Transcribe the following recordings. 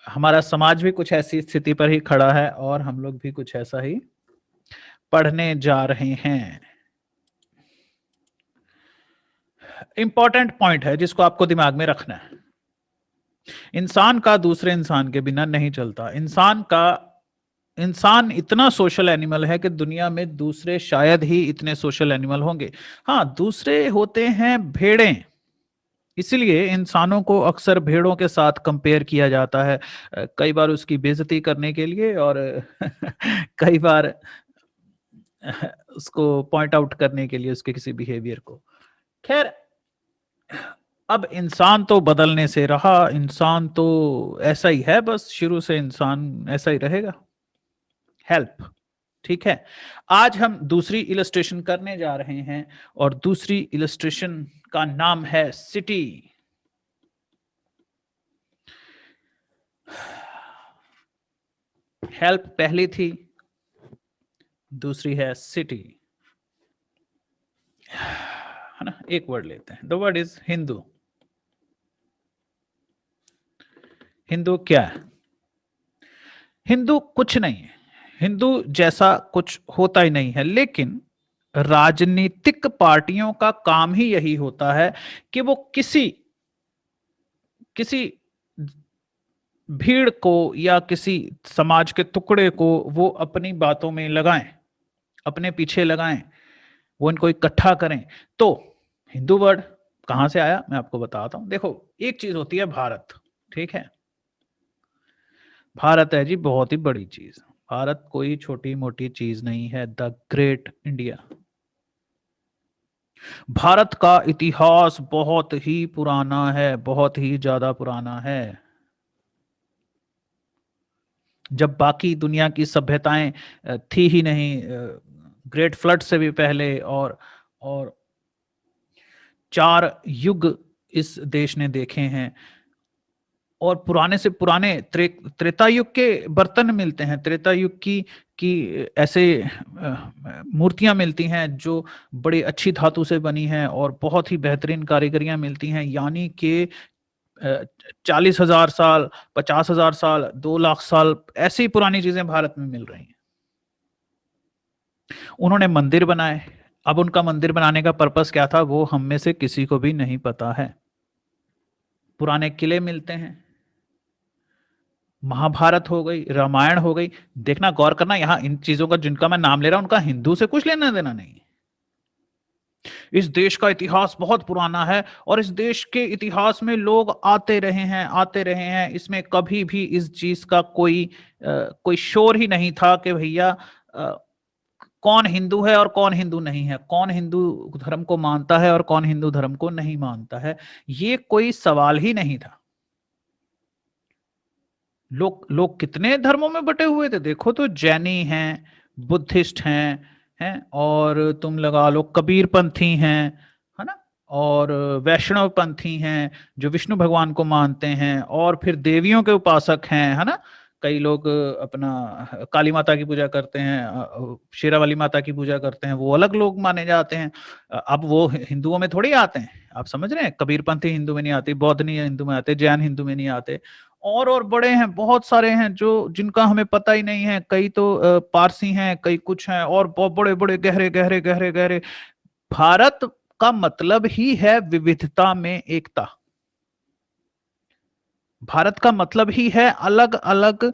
हमारा समाज भी कुछ ऐसी स्थिति पर ही खड़ा है और हम लोग भी कुछ ऐसा ही पढ़ने जा रहे हैं। इंपॉर्टेंट पॉइंट है जिसको आपको दिमाग में रखना है। इंसान का दूसरे इंसान के बिना नहीं चलता। इंसान इतना सोशल एनिमल है कि दुनिया में दूसरे शायद ही इतने सोशल एनिमल होंगे। हाँ, दूसरे होते हैं भेड़ें। इसलिए इंसानों को अक्सर भेड़ों के साथ कंपेयर किया जाता है, कई बार उसकी बेइज्जती करने के लिए और कई बार उसको पॉइंट आउट करने के लिए उसके किसी बिहेवियर को। खैर, अब इंसान तो बदलने से रहा, इंसान तो ऐसा ही है, बस शुरू से इंसान ऐसा ही रहेगा। हेल्प, ठीक है। आज हम दूसरी इलस्ट्रेशन करने जा रहे हैं और दूसरी इलस्ट्रेशन का नाम है सिटी। हेल्प पहली थी, दूसरी है सिटी, है ना। एक वर्ड लेते हैं, the word is Hindu. Hindu क्या है? हिंदू कुछ नहीं है, हिंदू जैसा कुछ होता ही नहीं है, लेकिन राजनीतिक पार्टियों का काम ही यही होता है कि वो किसी किसी भीड़ को या किसी समाज के टुकड़े को वो अपनी बातों में लगाएं, अपने पीछे लगाएं, वो इनको इकट्ठा करें। तो हिंदू वर्ड कहां से आया मैं आपको बताता हूं। देखो, एक चीज होती है भारत, ठीक है। भारत है जी बहुत ही बड़ी चीज। भारत कोई छोटी मोटी चीज नहीं है, द ग्रेट इंडिया। भारत का इतिहास बहुत ही पुराना है, बहुत ही ज्यादा पुराना है। जब बाकी दुनिया की सभ्यताएं थी ही नहीं, ग्रेट फ्लड से भी पहले, और 4 युग इस देश ने देखे हैं। और पुराने से पुराने त्रेता युग के बर्तन मिलते हैं, त्रेता युग की ऐसे मूर्तियां मिलती हैं जो बड़ी अच्छी धातु से बनी हैं और बहुत ही बेहतरीन कारीगरियां मिलती हैं। यानी कि 40,000 साल, 50,000 साल, 2 लाख साल ऐसी पुरानी चीजें भारत में मिल रही हैं। उन्होंने मंदिर बनाए। अब उनका मंदिर बनाने का पर्पस क्या था वो हम में से किसी को भी नहीं पता है। पुराने किले मिलते हैं, महाभारत हो गई, रामायण हो गई। देखना, गौर करना, यहां इन चीजों का जिनका मैं नाम ले रहा हूं उनका हिंदू से कुछ लेना देना नहीं। इस देश का इतिहास बहुत पुराना है और इस देश के इतिहास में लोग आते रहे हैं, आते रहे हैं। इसमें कभी भी इस चीज का कोई शोर ही नहीं था कि भैया कौन हिंदू है और कौन हिंदू नहीं है, कौन हिंदू धर्म को मानता है और कौन हिंदू धर्म को नहीं मानता है। ये कोई सवाल ही नहीं था। लोग लोग कितने धर्मों में बटे हुए थे देखो तो, जैनी हैं, बुद्धिस्ट हैं और तुम लगा लो कबीरपंथी हैं, है ना। और वैष्णव पंथी हैं जो विष्णु भगवान को मानते हैं, और फिर देवियों के उपासक हैं, है ना। कई लोग अपना काली माता की पूजा करते हैं, शेरावाली माता की पूजा करते हैं, वो अलग लोग माने जाते हैं। अब वो हिंदुओं में थोड़ी आते हैं, आप समझ रहे हैं। कबीरपंथी हिंदू में नहीं आते, बौद्ध नहीं हिंदू में आते, जैन हिंदू में नहीं आते। और बड़े हैं, बहुत सारे हैं जो जिनका हमें पता ही नहीं है। कई तो पारसी हैं, कई कुछ हैं, और बहुत बड़े बड़े गहरे गहरे गहरे गहरे। भारत का मतलब ही है विविधता में एकता। भारत का मतलब ही है अलग अलग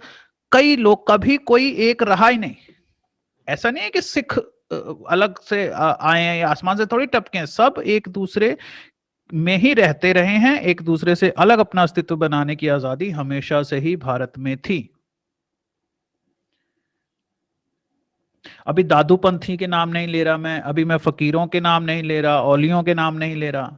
कई लोग, कभी कोई एक रहा ही नहीं। ऐसा नहीं है कि सिख अलग से आए हैं या आसमान से थोड़ी टपके हैं, सब एक दूसरे में ही रहते रहे हैं। एक दूसरे से अलग अपना अस्तित्व बनाने की आजादी हमेशा से ही भारत में थी। अभी दादूपंथी के नाम नहीं ले रहा मैं, अभी मैं फकीरों के नाम नहीं ले रहा, औलियों के नाम नहीं ले रहा।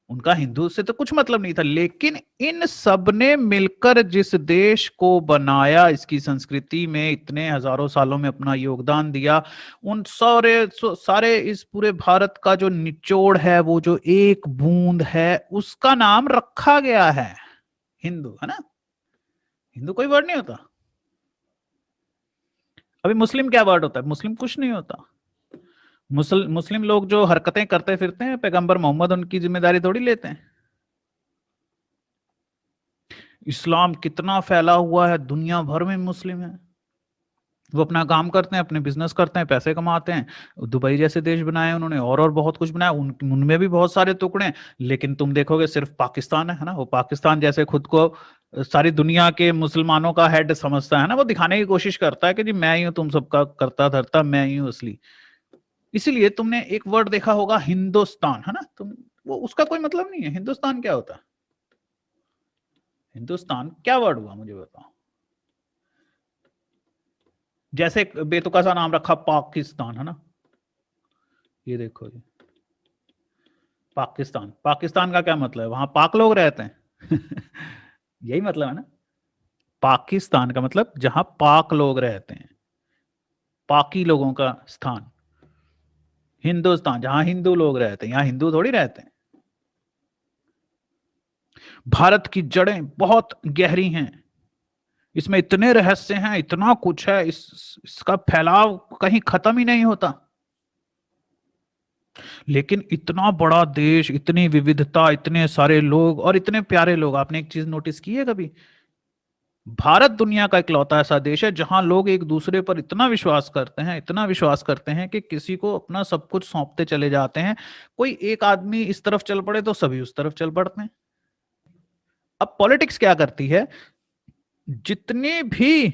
उनका हिंदू से तो कुछ मतलब नहीं था, लेकिन इन सब ने मिलकर जिस देश को बनाया, इसकी संस्कृति में इतने हजारों सालों में अपना योगदान दिया, उन सारे इस पूरे भारत का जो निचोड़ है, वो जो एक बूंद है, उसका नाम रखा गया है हिंदू, है ना। हिंदू कोई वर्ड नहीं होता। अभी मुस्लिम क्या वर्ड होता है? मुस्लिम कुछ नहीं होता। मुस्लिम लोग जो हरकतें करते फिरते हैं, पैगंबर मोहम्मद उनकी जिम्मेदारी थोड़ी लेते हैं। इस्लाम कितना फैला हुआ है, दुनिया भर में मुस्लिम है। वो अपना काम करते हैं, अपने बिजनेस करते हैं, पैसे कमाते हैं। दुबई जैसे देश बनाए उन्होंने, और बहुत कुछ बनाया, उनमें भी बहुत सारे टुकड़े हैं। लेकिन तुम देखोगे सिर्फ पाकिस्तान है ना, वो पाकिस्तान जैसे खुद को सारी दुनिया के मुसलमानों का हेड समझता है ना, वो दिखाने की कोशिश करता है कि जी मैं ही हूं तुम सबका करता धरता, मैं ही हूं असली। इसीलिए तुमने एक वर्ड देखा होगा हिंदुस्तान, है ना, तुम वो उसका कोई मतलब नहीं है। हिंदुस्तान क्या होता है? हिंदुस्तान क्या वर्ड हुआ मुझे बताओ। जैसे एक बेतुका सा नाम रखा पाकिस्तान, है ना, ये देखो ये पाकिस्तान, पाकिस्तान का क्या मतलब है? वहां पाक लोग रहते हैं यही मतलब है ना। पाकिस्तान का मतलब जहां पाक लोग रहते हैं, पाकी लोगों का स्थान। हिंदुस्तान जहां हिंदू लोग रहते हैं, यहां हिंदू थोड़ी रहते हैं। भारत की जड़ें बहुत गहरी हैं, इसमें इतने रहस्य हैं, इतना कुछ है, इसका फैलाव कहीं खत्म ही नहीं होता। लेकिन इतना बड़ा देश, इतनी विविधता, इतने सारे लोग और इतने प्यारे लोग। आपने एक चीज नोटिस की है कभी? भारत दुनिया का इकलौता ऐसा देश है जहां लोग एक दूसरे पर इतना विश्वास करते हैं, इतना विश्वास करते हैं कि किसी को अपना सब कुछ सौंपते चले जाते हैं। कोई एक आदमी इस तरफ चल पड़े तो सभी उस तरफ चल पड़ते हैं। अब पॉलिटिक्स क्या करती है? जितनी भी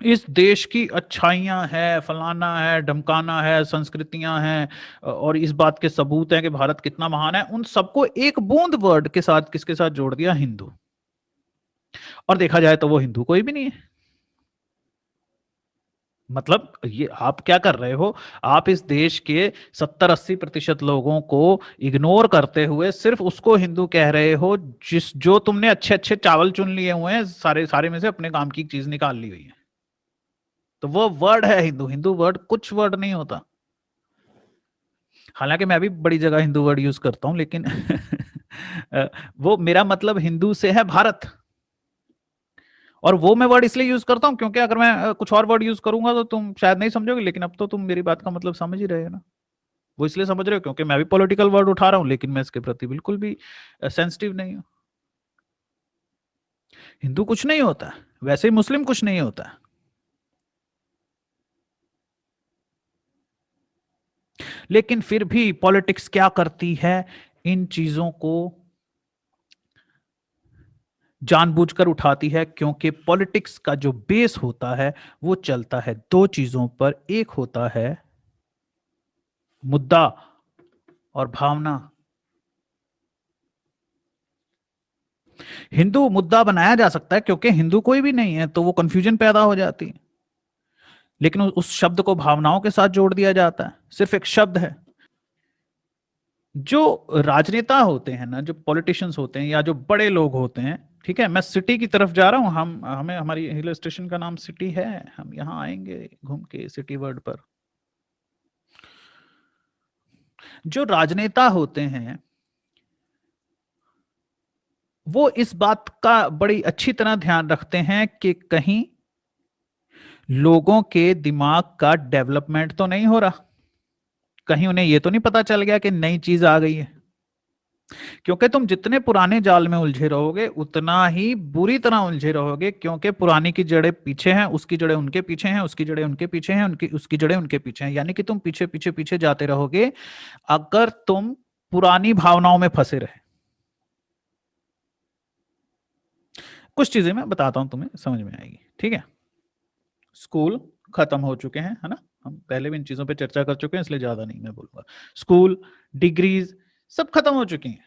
इस देश की अच्छाइयां है, फलाना है, ढमकाना है, संस्कृतियां हैं और इस बात के सबूत हैं कि भारत कितना महान है, उन सबको एक बूंद वर्ड के साथ किसके साथ जोड़ दिया? हिंदू। और देखा जाए तो वो हिंदू कोई भी नहीं है। मतलब ये आप क्या कर रहे हो? आप इस देश के 70-80% लोगों को इग्नोर करते हुए सिर्फ उसको हिंदू कह रहे हो जो तुमने अच्छे अच्छे चावल चुन लिए हुए हैं, सारे सारे में से अपने काम की चीज निकाल ली हुई है। तो वो वर्ड है हिंदू। हिंदू वर्ड कुछ वर्ड नहीं होता। हालांकि मैं भी बड़ी जगह हिंदू वर्ड यूज करता हूं, लेकिन वो मेरा मतलब हिंदू से है भारत। और वो मैं वर्ड इसलिए यूज करता हूं क्योंकि अगर मैं कुछ और वर्ड यूज करूंगा तो तुम शायद नहीं समझोगे, लेकिन अब तो तुम मेरी बात का मतलब समझ ही रहे हो ना। वो इसलिए समझ रहे हो क्योंकि मैं भी पॉलिटिकल वर्ड उठा रहा हूं, लेकिन मैं इसके प्रति बिल्कुल भी सेंसिटिव नहीं हूं। हिंदू कुछ नहीं होता, वैसे ही मुस्लिम कुछ नहीं होता। लेकिन फिर भी पॉलिटिक्स क्या करती है? इन चीजों को जानबूझकर उठाती है, क्योंकि पॉलिटिक्स का जो बेस होता है वो चलता है दो चीजों पर। एक होता है मुद्दा और भावना। हिंदू मुद्दा बनाया जा सकता है क्योंकि हिंदू कोई भी नहीं है, तो वो कंफ्यूजन पैदा हो जाती है। लेकिन उस शब्द को भावनाओं के साथ जोड़ दिया जाता है, सिर्फ एक शब्द है। जो राजनेता होते हैं ना, जो पॉलिटिशियंस होते हैं या जो बड़े लोग होते हैं, ठीक है, मैं सिटी की तरफ जा रहा हूं, हम हमें हमारी हिल स्टेशन का नाम सिटी है, हम यहाँ आएंगे घूम के सिटी वर्ड पर। जो राजनेता होते हैं वो इस बात का बड़ी अच्छी तरह ध्यान रखते हैं कि कहीं लोगों के दिमाग का डेवलपमेंट तो नहीं हो रहा, कहीं उन्हें यह तो नहीं पता चल गया कि नई चीज आ गई है। क्योंकि तुम जितने पुराने जाल में उलझे रहोगे उतना ही बुरी तरह उलझे रहोगे, क्योंकि पुरानी की जड़ें पीछे हैं, उसकी जड़ें उनके पीछे हैं, उसकी जड़ें उनके पीछे हैं, उनकी उसकी जड़ें उनके पीछे हैं, यानी कि तुम पीछे पीछे पीछे जाते रहोगे अगर तुम पुरानी भावनाओं में फंसे रहे। कुछ चीजें मैं बताता हूं, तुम्हें समझ में आएगी, ठीक है। स्कूल खत्म हो चुके हैं, है ना, हम पहले भी इन चीजों पे चर्चा कर चुके हैं, इसलिए ज्यादा नहीं मैं बोलूंगा। स्कूल, डिग्रीज सब खत्म हो चुकी हैं।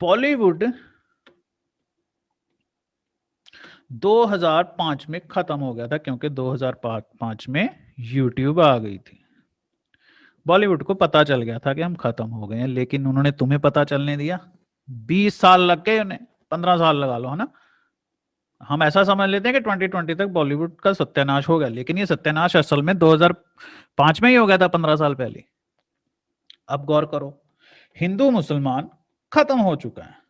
बॉलीवुड 2005 में खत्म हो गया था, क्योंकि 2005 में यूट्यूब आ गई थी। बॉलीवुड को पता चल गया था कि हम खत्म हो गए हैं, लेकिन उन्होंने तुम्हें पता चलने दिया? 20 साल लग गए उन्हें, 15 साल लगा लो, है ना। हम ऐसा समझ लेते हैं कि 2020 तक बॉलीवुड का सत्यानाश हो गया, लेकिन ये सत्यानाश असल में 2005 में ही हो गया था, 15 साल पहले। अब गौर करो, हिंदू मुसलमान खत्म हो चुका है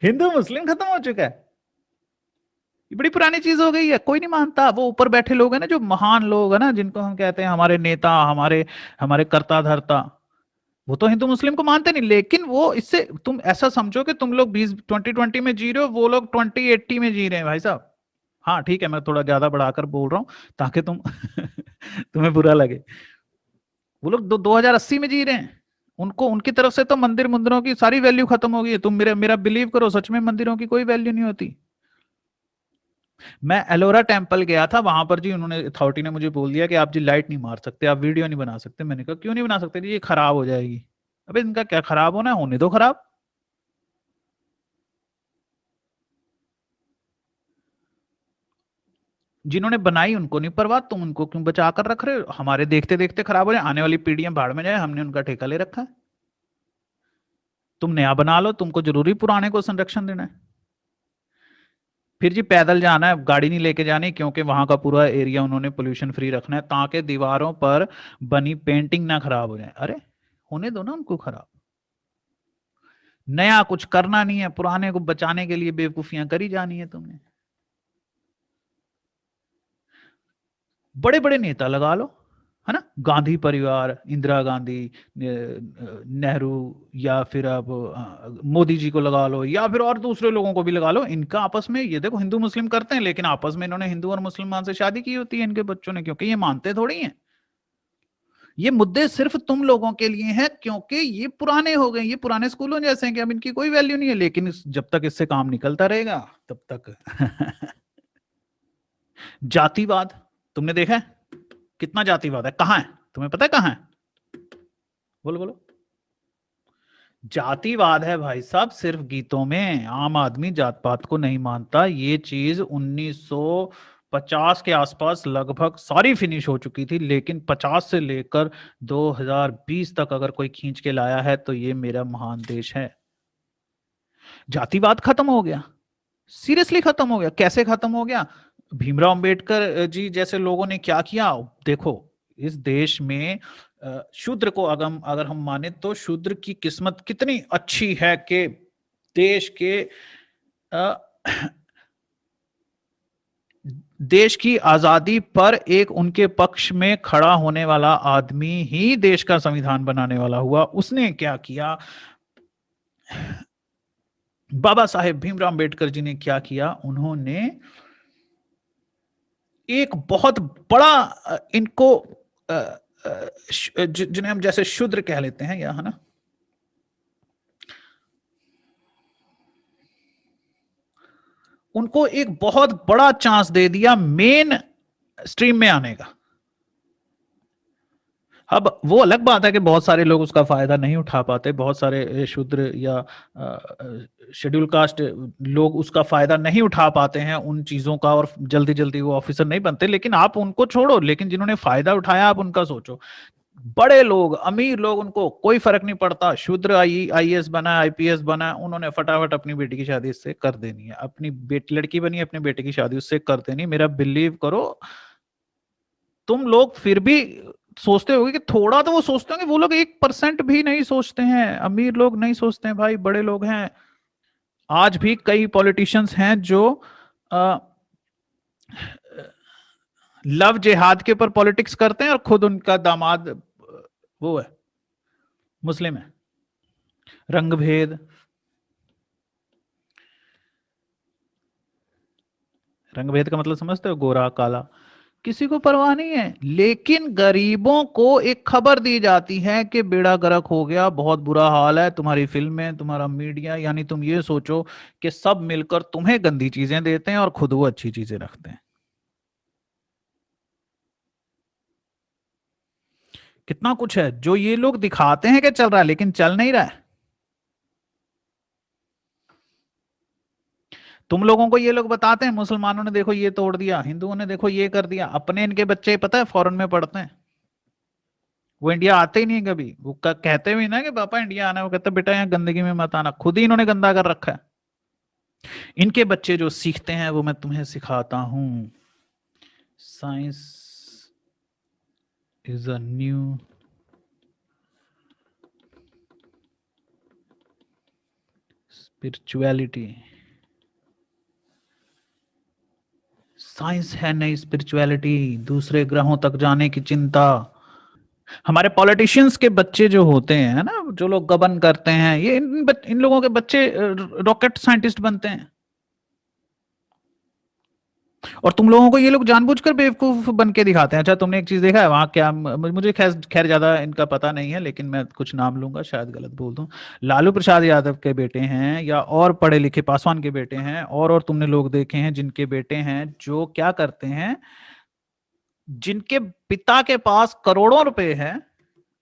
हिंदू मुस्लिम खत्म हो चुका है। ये बड़ी पुरानी चीज हो गई है, कोई नहीं मानता। वो ऊपर बैठे लोग हैं ना, जो महान लोग हैं ना, जिनको हम कहते हैं हमारे नेता, हमारे हमारे कर्ता धर्ता, वो तो हिंदू मुस्लिम को मानते नहीं, लेकिन वो इससे तुम ऐसा समझो कि तुम लोग 2020 में जी रहे हो, वो लोग 2080 में जी रहे हैं भाई साहब। हाँ ठीक है, मैं थोड़ा ज्यादा बढ़ाकर बोल रहा हूँ ताकि तुम तुम्हें बुरा लगे। वो लोग 2080 में जी रहे हैं। उनको, उनकी तरफ से तो मंदिर मुंदिरों की सारी वैल्यू खत्म हो गई है। तुम मेरा मेरा बिलीव करो, सच में मंदिरों की कोई वैल्यू नहीं होती। मैं एलोरा टेम्पल गया था, वहां पर जी उन्होंने, अथॉरिटी ने मुझे बोल दिया कि आप जी लाइट नहीं मार सकते, आप वीडियो नहीं बना सकते। मैंने कहा क्यों नहीं बना सकते जी, ये खराब हो जाएगी। अबे इनका क्या खराब होना है, होने दो खराब। जिन्होंने बनाई उनको नहीं परवाह, तुम उनको क्यों बचा कर रख रहे हो? हमारे देखते देखते खराब हो जाए, आने वाली पीढ़ियां भाड़ में जाए, हमने उनका ठेका ले रखा है। तुम नया बना लो, तुमको जरूरी पुराने को संरक्षण देना है? फिर जी पैदल जाना है, गाड़ी नहीं लेके जानी, क्योंकि वहां का पूरा एरिया उन्होंने पोल्यूशन फ्री रखना है ताकि दीवारों पर बनी पेंटिंग ना खराब हो जाए। अरे होने दो ना उनको खराब। नया कुछ करना नहीं है, पुराने को बचाने के लिए बेवकूफियां करी जानी है तुमने। बड़े बड़े नेता लगा लो, है ना, गांधी परिवार, इंदिरा गांधी, नेहरू, या फिर आप मोदी जी को लगा लो, या फिर और दूसरे लोगों को भी लगा लो। इनका आपस में, ये देखो हिंदू मुस्लिम करते हैं, लेकिन आपस में इन्होंने हिंदू और मुसलमान से शादी की होती है इनके बच्चों ने, क्योंकि ये मानते थोड़ी हैं। ये मुद्दे सिर्फ तुम लोगों के लिए हैं, क्योंकि ये पुराने हो गए, ये पुराने स्कूलों जैसे हैं कि अब इनकी कोई वैल्यू नहीं है। लेकिन जब तक इससे काम निकलता रहेगा तब तक जातिवाद तुमने देखा है? कितना जातिवाद है, कहाँ है? तुम्हें पता है कहाँ है? बोलो बोलो। जातिवाद है भाई साहब सिर्फ गीतों में। आम आदमी जात पात को नहीं मानता। ये चीज 1950 के आसपास लगभग सारी फिनिश हो चुकी थी, लेकिन 50 से लेकर 2020 तक अगर कोई खींच के लाया है तो ये मेरा महान देश है। जातिवाद खत्म हो गया, सीरियसली खत्म हो गया। कैसे खत्म हो गया? भीमराव अंबेडकर जी जैसे लोगों ने क्या किया। देखो, इस देश में शूद्र को अगर अगर हम माने तो शूद्र की किस्मत कितनी अच्छी है कि देश के अ, देश की आजादी पर एक उनके पक्ष में खड़ा होने वाला आदमी ही देश का संविधान बनाने वाला हुआ। उसने क्या किया? बाबा साहेब भीमराव अंबेडकर जी ने क्या किया? उन्होंने एक बहुत बड़ा इनको जिन्हें हम जैसे शूद्र कह लेते हैं, या है ना, उनको एक बहुत बड़ा चांस दे दिया मेन स्ट्रीम में आने का। अब वो अलग बात है कि बहुत सारे लोग उसका फायदा नहीं उठा पाते, बहुत सारे शूद्र या शेड्यूल कास्ट लोग उसका फायदा नहीं उठा पाते हैं उन चीजों का, और जल्दी जल्दी वो ऑफिसर नहीं बनते। लेकिन आप उनको छोड़ो, लेकिन जिन्होंने फायदा उठाया आप उनका सोचो। बड़े लोग, अमीर लोग, उनको कोई फर्क नहीं पड़ता। शूद्र आईएएस बना, आईपीएस बना, उन्होंने फटाफट अपनी बेटी की शादी इससे कर देनी है। अपनी बेटी, लड़की बनी, अपने बेटे की शादी उससे कर देनी। मेरा बिलीव करो, तुम लोग फिर भी सोचते होगे कि थोड़ा तो वो सोचते होंगे, वो लोग 1% भी नहीं सोचते हैं। अमीर लोग नहीं सोचते हैं भाई, बड़े लोग हैं। आज भी कई पॉलिटिशियंस हैं जो लव जिहाद के ऊपर पॉलिटिक्स करते हैं, और खुद उनका दामाद वो है, मुस्लिम है। रंग भेद, रंग भेद का मतलब समझते हो? गोरा काला, किसी को परवाह नहीं है। लेकिन गरीबों को एक खबर दी जाती है कि बेड़ा गर्क हो गया, बहुत बुरा हाल है। तुम्हारी फिल्में, तुम्हारा मीडिया, यानी तुम ये सोचो कि सब मिलकर तुम्हें गंदी चीजें देते हैं और खुद वो अच्छी चीजें रखते हैं। कितना कुछ है जो ये लोग दिखाते हैं कि चल रहा है, लेकिन चल नहीं रहा है। तुम लोगों को ये लोग बताते हैं मुसलमानों ने देखो ये तोड़ दिया, हिंदुओं ने देखो ये कर दिया। अपने इनके बच्चे पता है फॉरेन में पढ़ते हैं, वो इंडिया आते ही नहीं है कभी। वो कहते हुए ना कि पापा इंडिया आना है, वो कहते बेटा यहाँ गंदगी में मत आना। खुद ही इन्होंने गंदा कर रखा है। इनके बच्चे जो सीखते हैं वो मैं तुम्हें सिखाता हूं। Science is a new spirituality. Science है नई स्पिरिचुअलिटी, दूसरे ग्रहों तक जाने की चिंता। हमारे पॉलिटिशियंस के बच्चे जो होते हैं, है ना, जो लोग गबन करते हैं, ये इन लोगों के बच्चे रॉकेट साइंटिस्ट बनते हैं। और तुम लोगों को ये लोग जानबूझकर बेवकूफ बन के दिखाते हैं। अच्छा, तुमने एक चीज देखा है वहां क्या, मुझे खैर ज्यादा इनका पता नहीं है, लेकिन मैं कुछ नाम लूंगा, शायद गलत बोल दूं। लालू प्रसाद यादव के बेटे हैं या और पढ़े लिखे पासवान के बेटे हैं, और तुमने लोग देखे हैं जिनके बेटे हैं जो क्या करते हैं, जिनके पिता के पास करोड़ों रुपए हैं,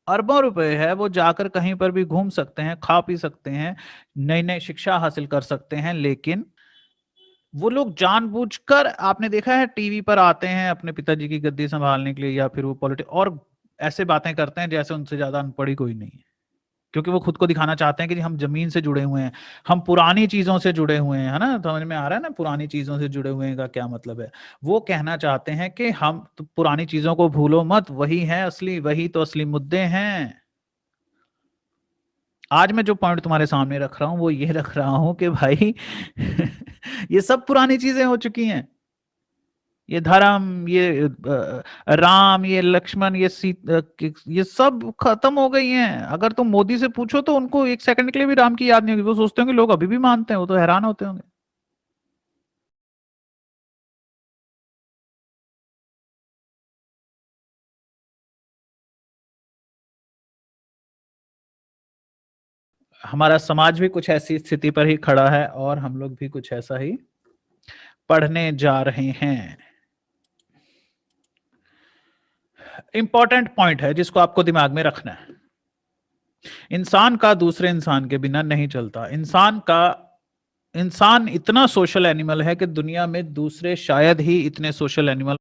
अरबों रुपए है, वो जाकर कहीं पर भी घूम सकते हैं, खा पी सकते हैं, नई नई शिक्षा हासिल कर सकते हैं, लेकिन वो लोग जानबूझकर, आपने देखा है, टीवी पर आते हैं अपने पिताजी की गद्दी संभालने के लिए, या फिर वो पॉलिटिक्स, और ऐसे बातें करते हैं जैसे उनसे ज्यादा अनपढ़ ही कोई नहीं है, क्योंकि वो खुद को दिखाना चाहते हैं कि हम जमीन से जुड़े हुए हैं, हम पुरानी चीजों से जुड़े हुए हैं, है ना, समझ में आ रहा है ना, पुरानी चीजों से जुड़े हुए हैं का क्या मतलब है। वो कहना चाहते हैं कि हम तो पुरानी चीजों को भूलो मत, वही है असली, वही तो असली मुद्दे हैं। आज मैं जो पॉइंट तुम्हारे सामने रख रहा हूं वो ये रख रहा हूं कि भाई ये सब पुरानी चीजें हो चुकी हैं। ये धर्म, ये राम, ये लक्ष्मण, ये सब खत्म हो गई हैं। अगर तुम मोदी से पूछो तो उनको एक सेकंड के लिए भी राम की याद नहीं होगी, वो सोचते होंगे लोग अभी भी मानते हैं, वो तो हैरान होते होंगे। हमारा समाज भी कुछ ऐसी स्थिति पर ही खड़ा है, और हम लोग भी कुछ ऐसा ही पढ़ने जा रहे हैं। इंपॉर्टेंट पॉइंट है जिसको आपको दिमाग में रखना है। इंसान का दूसरे इंसान के बिना नहीं चलता। इंसान इतना सोशल एनिमल है कि दुनिया में दूसरे शायद ही इतने सोशल एनिमल